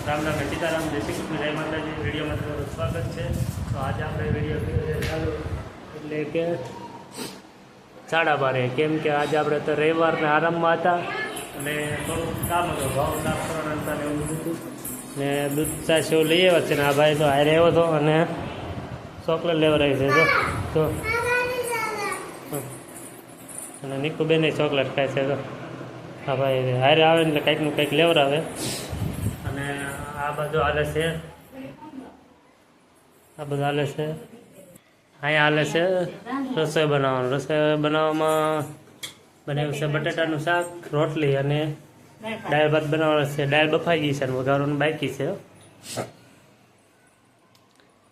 રામ રામ સીતારામ, જય શ્રી કૃષ્ણ, જય માતાજી. વિડીયોમાં તમારું સ્વાગત છે. તો આજે આપણે વિડીયો ચાલુ એટલે કે 12:30, કેમ કે આજે આપણે તો રવિવારને આરામમાં હતા અને થોડુંક કામ હતું, ભાવ સાફ કરવાના હતા ને એવું બધું હતું ને દૂધ છાશ એવું લઈ આવ્યા છે ને આ ભાઈ તો હારે આવ્યો હતો અને ચોકલેટ લેવડાવી છે તો અને નીકુબેન ચોકલેટ ખાય છે તો હા ભાઈ હારે આવે એટલે કંઈકનું કંઈક લેવડાવે. અને આ બધું હાલે છે, આ બધું હાલે છે. અહીંયા હાલે છે રસોઈ બનાવવાનું. રસોઈ બનાવવામાં બનાવ્યું છે બટાટાનું શાક, રોટલી અને દાળ ભાત બનાવવાનો છે. દાળ બફાઈ ગઈ છે અને વઘારવાનું બાકી છે.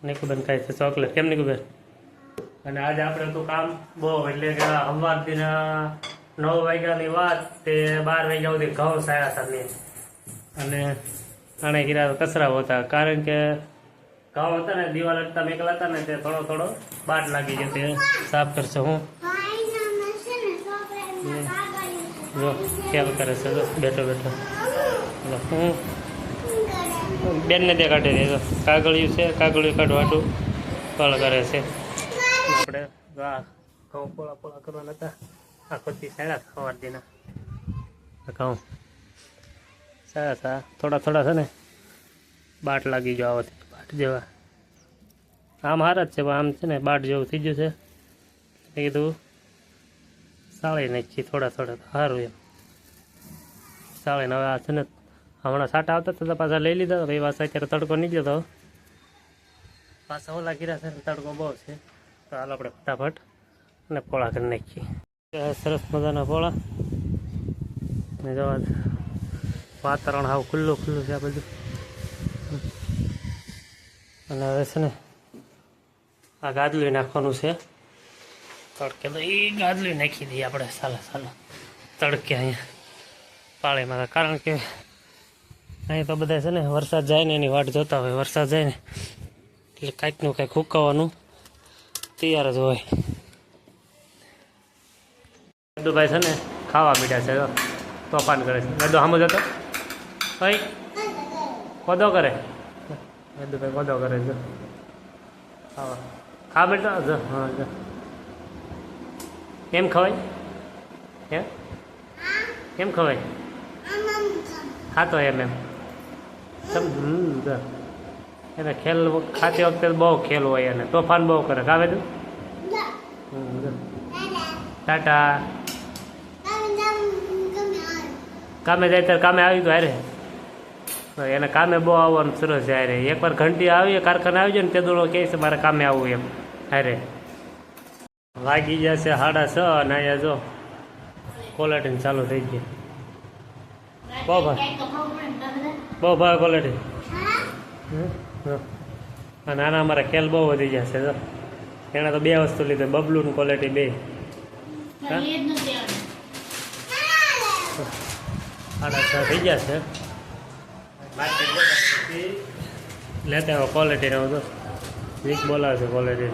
નીકુબેન ખાય છે ચોકલેટ. કેમ નીકુબેન? અને આજે આપણે તો કામ બહુ એટલે કે સવારથી 9 વાગ્યાની વાત તે 12 વાગ્યા સુધી ઘઉં સાયા હતા મેં. અને આને કીધા કચરા હતા, કારણ કે ઘઉં હતા ને દિવાલ અટતા મેકલા હતા ને તે થોડો બાટ લાગી ગયો, તે સાફ કરશે. હું જો ખ્યાલ કરે છે જો બેઠો હું બેનને તે કાઢી દે. કાગળિયું છે, કાગળિયું કાઢવાટું કળ કરે છે. આપણે ઘઉં પોળા કરવાના હતા, આખોથી સારા સવાર દીના ઘઉં સારા થોડા છે ને બાટ લાગી ગયો આવતી બાટ જેવા. આમ હારા જ છે પણ આમ છે ને બાટ જેવું થઈ ગયું છે. એ કીધું સાળી નાખીએ થોડા સારું એમ સાળીને. હવે આ છે ને હમણાં સાટા આવતા હતા પાછા લઈ લીધા. ભાઈ પાછા અત્યારે તડકો નીકળ્યો હતો, પાછા ઓલા ગીરા છે ને તડકો બહુ છે. તો હાલ આપણે ફટાફટ અને પોળા કરી નાખીએ. સરસ મજાના પોળા ને જવા વાતાવરણ હાવ ખુલ્લું છે આ બધું. અને હવે છે ને આ ગાદલું નાખવાનું છે તડકે, તો એ ગાદલું નાખી દઈએ આપણે સાલા તડકે અહીંયા પાળીમાં. કારણ કે અહીં તો બધા છે ને વરસાદ જાય ને એની વાટ જોતા હોય. વરસાદ જાય ને એટલે કાંઈકનું કાંઈક હુકાવાનું તૈયાર જ હોય. ગડુભાઈ છે ને ખાવા મીઠા છે, તોફાન કરે છે. ગડો સામો જતો ભાઈ કોદો કરે, ગડુભાઈ કોદો કરે છે. ખા બેટા જ હા જ એમ ખવાય હે એમ ખવાય ખાતો એમ એને ખેલ ખાતી વખતે બહુ ખેલ હોય એને તોફાન બહુ કરે. ખાવે તું ટાટા કામે જાય ત્યારે કામે આવી તો હારે એને કામે બહુ આવવાનું સરસ છે હારે. એકવાર ઘંટી આવીએ કારખાને આવી જાય ને તે દોડો કહે છે મારે કામે આવવું એમ હારે. વાગી જશે 6:30 અને અહીંયા જો ક્વોલિટી ચાલુ થઈ ગઈ. બહુ ભાઈ ક્વોલિટી. અને આના અમારા ખેલ બહુ વધી જશે. જો એણે તો 2 વસ્તુ લીધી, બબલું ને ક્વોલિટી 2. 6:30 થઈ જશે. લેતા ક્વોલિટીને તો વીક બોલાવે છે ક્વોલિટી.